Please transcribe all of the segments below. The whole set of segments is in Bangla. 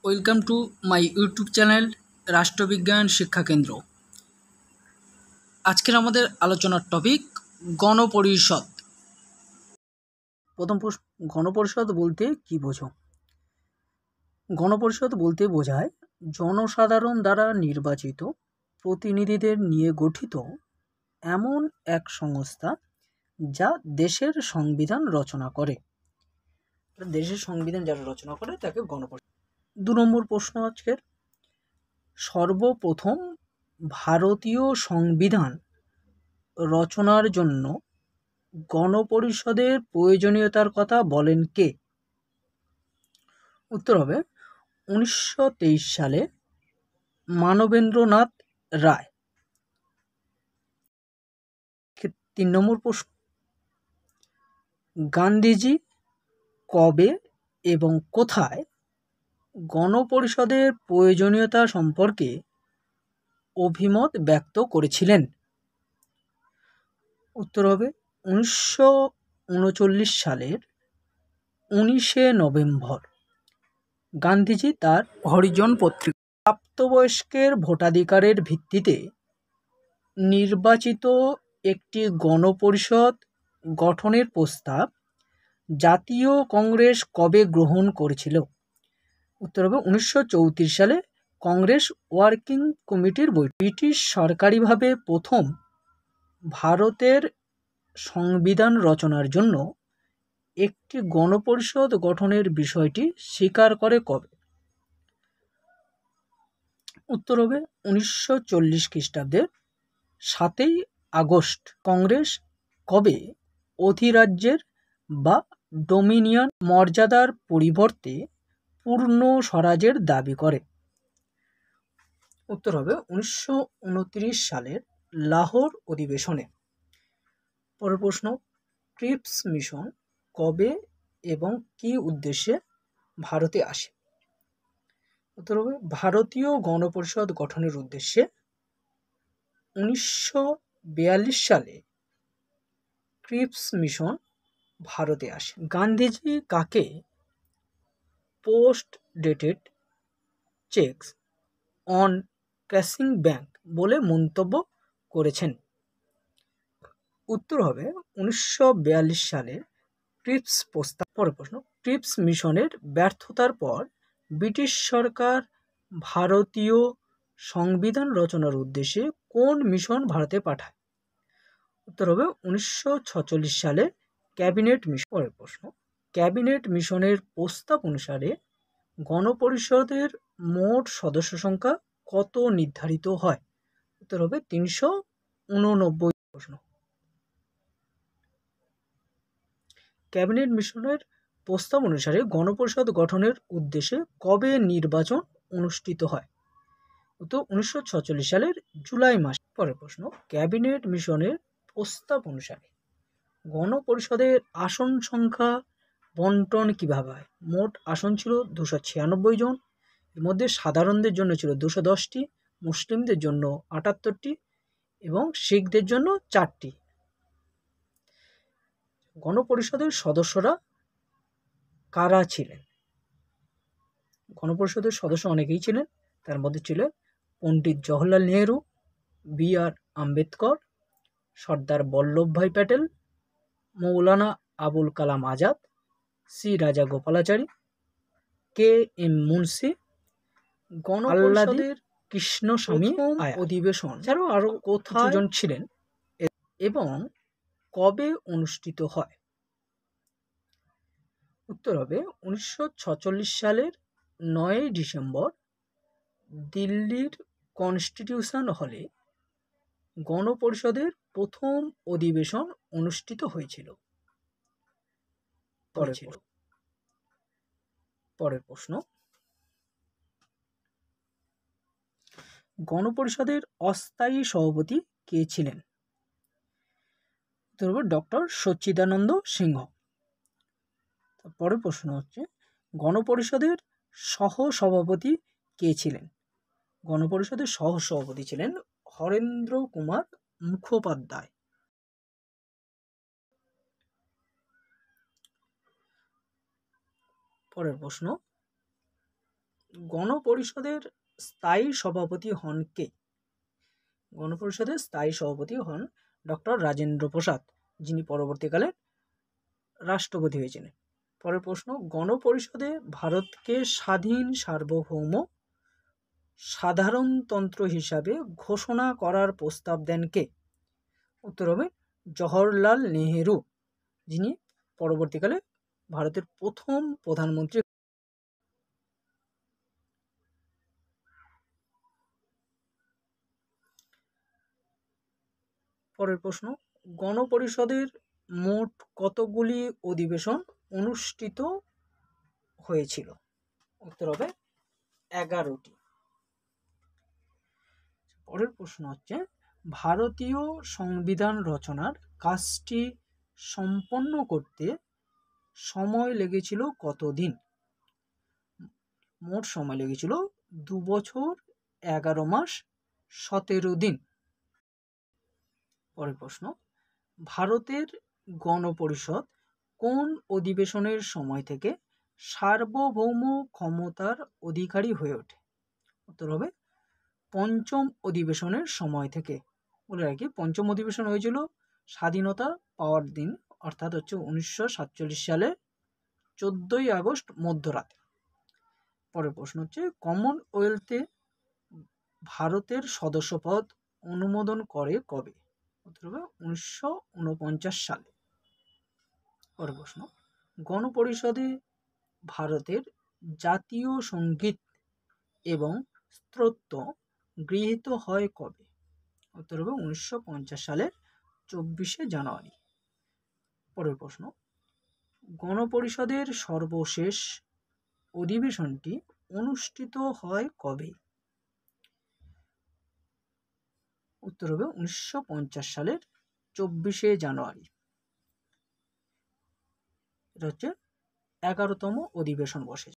Welcome to my YouTube channel রাষ্ট্রবিজ্ঞান শিক্ষা কেন্দ্র। আজকের আমাদের আলোচনার টপিক গণপরিষদ। প্রথম প্রশ্ন, গণপরিষদ বলতে কি বোঝো? গণপরিষদ বলতে বোঝায় জনসাধারণ দ্বারা নির্বাচিত প্রতিনিধিদের নিয়ে গঠিত এমন এক সংস্থা যা দেশের সংবিধান রচনা করে। দেশের সংবিধান যারা রচনা করে তাকে গণপরিষদ। 2 নম্বর প্রশ্ন আজকের, সর্বপ্রথম ভারতীয় সংবিধান রচনার জন্য গণপরিষদের প্রয়োজনীয়তার কথা বলেন কে? উত্তর হবে 1923 সালে মানবেন্দ্রনাথ রায়। 3 নম্বর প্রশ্ন, গান্ধীজি কবে এবং কোথায় গণপরিষদের প্রয়োজনীয়তা সম্পর্কে অভিমত ব্যক্ত করেছিলেন? উত্তর হবে 1939 সালের 19শে নভেম্বর গান্ধীজি তার হরিজন পত্রিকা প্রাপ্তবয়স্কের ভোটাধিকারের ভিত্তিতে নির্বাচিত একটি গণপরিষদ গঠনের প্রস্তাব জাতীয় কংগ্রেস কবে গ্রহণ করেছিল? উত্তর হবে 1934 সালে কংগ্রেস ওয়ার্কিং কমিটির বৈঠক। ব্রিটিশ সরকারিভাবে প্রথম ভারতের সংবিধান রচনার জন্য একটি গণপরিষদ গঠনের বিষয়টি স্বীকার করে কবে? উত্তর হবে 1940 খ্রিস্টাব্দের 7ই আগস্ট। কংগ্রেস কবে অধিরাজ্যের বা ডোমিনিয়ন মর্যাদার পরিবর্তে পূর্ণ স্বরাজের দাবি করে? উত্তর হবে 1929 সালের লাহোর অধিবেশনে। পরের প্রশ্ন, ক্রিপস মিশন কবে এবং কী উদ্দেশ্যে ভারতে আসে? উত্তর হবে ভারতীয় গণপরিষদ গঠনের উদ্দেশ্যে 1942 সালে ক্রিপস মিশন ভারতে আসে। গান্ধীজি কাকে post dated cheques on cashing bank বলে মন্তব্য করেছেন? উত্তর হবে 1942 সালের ক্রিপস প্রস্তাব। পরের প্রশ্ন, ক্রিপস মিশনের ব্যর্থতার পর ব্রিটিশ সরকার ভারতীয় সংবিধান রচনার উদ্দেশ্যে কোন মিশন ভারতে পাঠায়? উত্তর হবে 1946 সালে ক্যাবিনেট মিশন। পরের প্রশ্ন, ক্যাবিনেট মিশনের প্রস্তাব অনুসারে গণপরিষদের মোট সদস্য সংখ্যা কত নির্ধারিত হয়? উত্তর হবে 389। প্রশ্ন, ক্যাবিনেট মিশনের প্রস্তাব অনুসারে গণপরিষদ গঠনের উদ্দেশ্যে কবে নির্বাচন অনুষ্ঠিত হয়? উত্তর 1946 সালের জুলাই মাসে। পরের প্রশ্ন, ক্যাবিনেট মিশনের প্রস্তাব অনুসারে গণপরিষদের আসন সংখ্যা বন্টন কিভাবে হয়? মোট আসন ছিল 296 জন, এর মধ্যে সাধারণদের জন্য ছিল 210টি, মুসলিমদের জন্য 78টি এবং শিখদের জন্য 4টি। গণপরিষদের সদস্যরা কারা ছিলেন? গণপরিষদের সদস্য অনেকেই ছিলেন, তার মধ্যে ছিলেন পণ্ডিত জওহরলাল নেহেরু, বি.আর. আম্বেদকর, সর্দার বল্লভভাই প্যাটেল, মৌলানা আবুল কালাম আজাদ, সি রাজা গোপালাচারী, কে এম মুন্সি, গণপরিষদের কৃষ্ণস্বামী অধিবেশন ছাড়াও আরও কতজন ছিলেন এবং কবে অনুষ্ঠিত হয়? উত্তর হবে 1946 সালের 9 ডিসেম্বর দিল্লির কনস্টিটিউশন হলে গণপরিষদের প্রথম অধিবেশন অনুষ্ঠিত হয়েছিল। পরের প্রশ্ন, গণপরিষদের অস্থায়ী সভাপতি কে ছিলেন? উত্তর হবে ডক্টর সচ্চিদানন্দ সিংহ। পরের প্রশ্ন হচ্ছে, গণপরিষদের সহ-সভাপতি কে ছিলেন? গণপরিষদের সহ-সভাপতি ছিলেন হরেন্দ্র কুমার মুখোপাধ্যায়। পরের প্রশ্ন, গণপরিষদের স্থায়ী সভাপতি হন কে? গণপরিষদের স্থায়ী সভাপতি হন ডক্টর রাজেন্দ্র প্রসাদ, যিনি পরবর্তীকালে রাষ্ট্রপতি হয়েছিলেন। পরের প্রশ্ন, গণপরিষদে ভারতকে স্বাধীন সার্বভৌম সাধারণতন্ত্র হিসাবে ঘোষণা করার প্রস্তাব দেন কে? উত্তর হবে জওহরলাল নেহেরু, যিনি পরবর্তীকালে ভারতের প্রথম প্রধানমন্ত্রী। পরের প্রশ্ন, গণপরিষদের মোট কতগুলি অধিবেশন অনুষ্ঠিত হয়েছিল? উত্তর হবে 11টি। পরের প্রশ্ন হচ্ছে, ভারতীয় সংবিধান রচনার কাজটি সম্পন্ন করতে সময় লেগেছিল কতদিন? মোট সময় লেগেছিল 2 বছর 11 মাস 17 দিন। পরের প্রশ্ন, ভারতের গণপরিষদ কোন অধিবেশনের সময় থেকে সার্বভৌম ক্ষমতার অধিকারী হয়ে ওঠে? উত্তর হবে পঞ্চম অধিবেশনের সময় থেকে। বলে রাখি, পঞ্চম অধিবেশন হয়েছিল স্বাধীনতা পাওয়ার দিন, অর্থাৎ হচ্ছে 1947 সালে 14ই আগস্ট মধ্যরাতে। পরের প্রশ্ন হচ্ছে, কমনওয়েলথে ভারতের সদস্যপদ অনুমোদন করে কবে? উত্তর হবে 1949 সালে। পরের প্রশ্ন, গণপরিষদে ভারতের জাতীয় সঙ্গীত এবং স্তোত্র গৃহীত হয় কবে? উত্তর হবে 1950 সালের 24শে জানুয়ারি। পরের প্রশ্ন, গণপরিষদের সর্বশেষ অধিবেশনটি অনুষ্ঠিত হয় কবে? উত্তর হবে 1950 সালের 24শে জানুয়ারি। এটা হচ্ছে 11তম অধিবেশন বসে।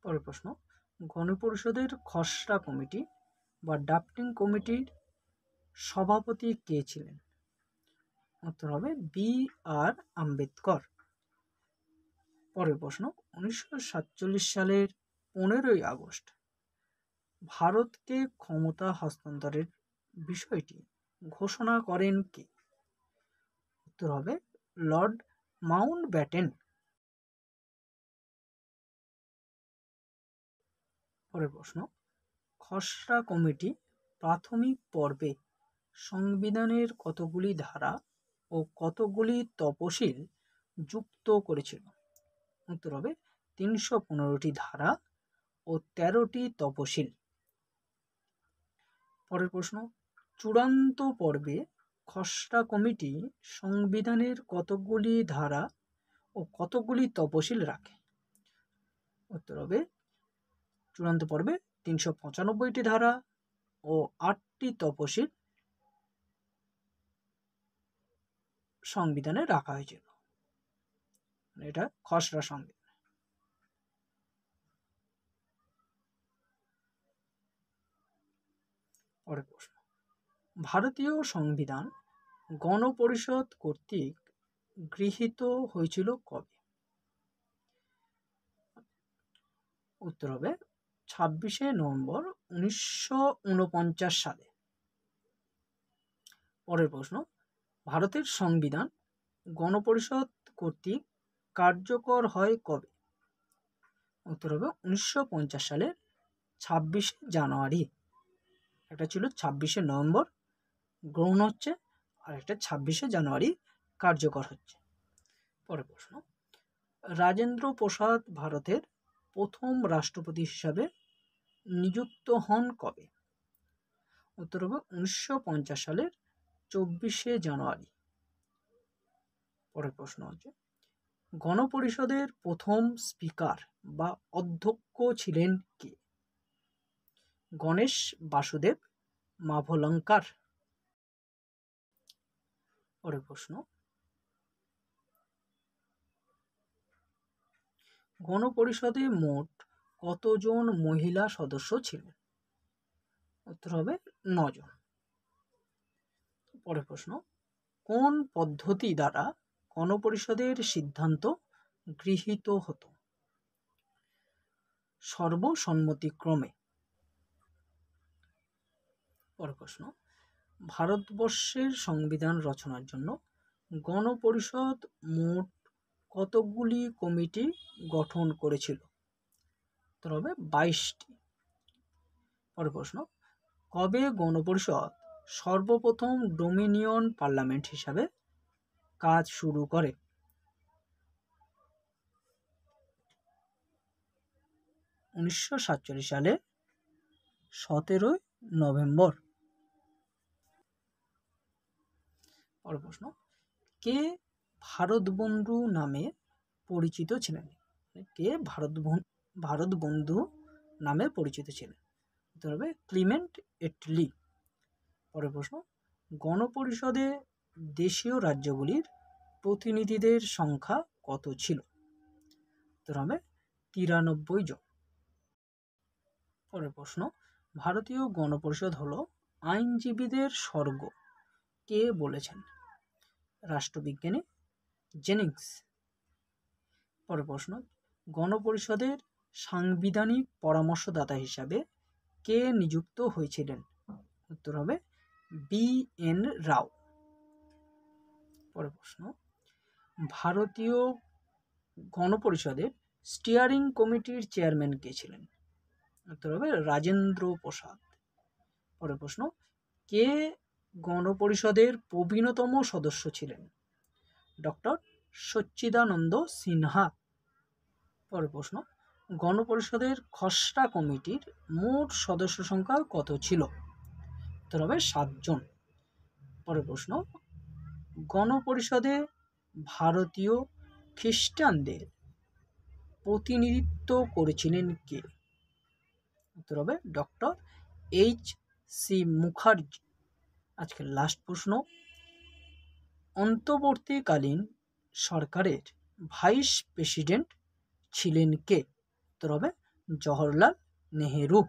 পরের প্রশ্ন, গণপরিষদের খসড়া কমিটি বা ড্রাফটিং কমিটির সভাপতি কে ছিলেন? উত্তর হবে B.R. আম্বেদকর। পরের প্রশ্ন, 1947 সালের 15ই আগস্ট ভারতকে ক্ষমতা হস্তান্তরের বিষয়টি ঘোষণা করেন কে? উত্তর হবে লর্ড মাউন্টব্যাটেন। পরের প্রশ্ন, খসড়া কমিটি প্রাথমিক পর্বে সংবিধানের কতগুলি ধারা ও কতগুলি তফসিল যুক্ত করেছিল? উত্তর হবে 315টি ধারা ও 13টি তফসিল। পরের প্রশ্ন, চূড়ান্ত পর্বে খসড়া কমিটি সংবিধানের কতগুলি ধারা ও কতগুলি তফসিল রাখে? উত্তর হবে চূড়ান্ত পর্বে 395টি ধারা ও 8টি তফসিল সংবিধানে রাখা হয়েছিল। এটা খসড়া সংবিধান। পরের প্রশ্ন, ভারতীয় সংবিধান গণপরিষদ কর্তৃক গৃহীত হয়েছিল কবে? উত্তর হবে 26শে নভেম্বর 1949 সালে। পরের প্রশ্ন, ভারতের সংবিধান গণপরিষদ কর্তৃক কার্যকর হয় কবে? উত্তর হবে 1950 সালের 26শে জানুয়ারি। একটা ছিল 26শে নভেম্বর গ্রহণ হচ্ছে, আর একটা 26শে জানুয়ারি কার্যকর হচ্ছে। পরের প্রশ্ন, রাজেন্দ্র প্রসাদ ভারতের প্রথম রাষ্ট্রপতি হিসাবে নিযুক্ত হন কবে? উত্তর হবে 1950 সালের 24শে জানুয়ারি। পরের প্রশ্ন হচ্ছে, গণপরিষদের প্রথম স্পিকার বা অধ্যক্ষ ছিলেন কে? গণেশ বাসুদেব মাভলঙ্কার। পরের প্রশ্ন, গণপরিষদে মোট কতজন মহিলা সদস্য ছিলেন? উত্তর হবে 9 জন। পরের প্রশ্ন, কোন পদ্ধতি দ্বারা গণপরিষদের সিদ্ধান্ত গৃহীত হতো? সর্বসম্মতিক্রমে। পরের প্রশ্ন, ভারতবর্ষের সংবিধান রচনার জন্য গণপরিষদ মোট কতগুলি কমিটি গঠন করেছিল? উত্তর হবে 22টি। পরের প্রশ্ন, কবে গণপরিষদ সর্বপ্রথম ডোমিনিয়ন পার্লামেন্ট হিসাবে কাজ শুরু করে? 1947 সালে 17 নভেম্বর। পরের প্রশ্ন, কে ভারত বন্ধু নামে পরিচিত ছিলেন? কে ভারত বন্ধু নামে পরিচিত ছিলেন? উত্তর হবে ক্লিমেন্ট এটলি। পরের প্রশ্ন, গণপরিষদে দেশীয় রাজ্যগুলির প্রতিনিধিদের সংখ্যা কত ছিল? উত্তর হবে 93 জন। পরের প্রশ্ন, ভারতীয় গণপরিষদ হলো আইনজীবীদের স্বর্গ, কে বলেছেন? রাষ্ট্রবিজ্ঞানী জেনিংস। পরের প্রশ্ন, গণপরিষদের সাংবিধানিক পরামর্শদাতা হিসাবে কে নিযুক্ত হয়েছিলেন? উত্তর হবে BN রাও। পরের প্রশ্ন, ভারতীয় গণপরিষদের স্টিয়ারিং কমিটির চেয়ারম্যান কে ছিলেন? উত্তর হবে রাজেন্দ্র প্রসাদ। পরের প্রশ্ন, কে গণপরিষদের প্রবীণতম সদস্য ছিলেন? ডক্টর সচ্চিদানন্দ সিনহা। পরের প্রশ্ন, গণপরিষদের খসড়া কমিটির মোট সদস্য সংখ্যা কত ছিল? উত্তর হবে 7 জন। পরের প্রশ্ন, গণপরিষদে ভারতীয় খ্রিস্টানদের প্রতিনিধিত্ব করেছিলেন কে? উত্তর হবে ডক্টর HC মুখার্জি। আজকের লাস্ট প্রশ্ন, অন্তর্বর্তীকালীন সরকারের ভাইস প্রেসিডেন্ট ছিলেন কে? উত্তর হবে জওহরলাল নেহেরু।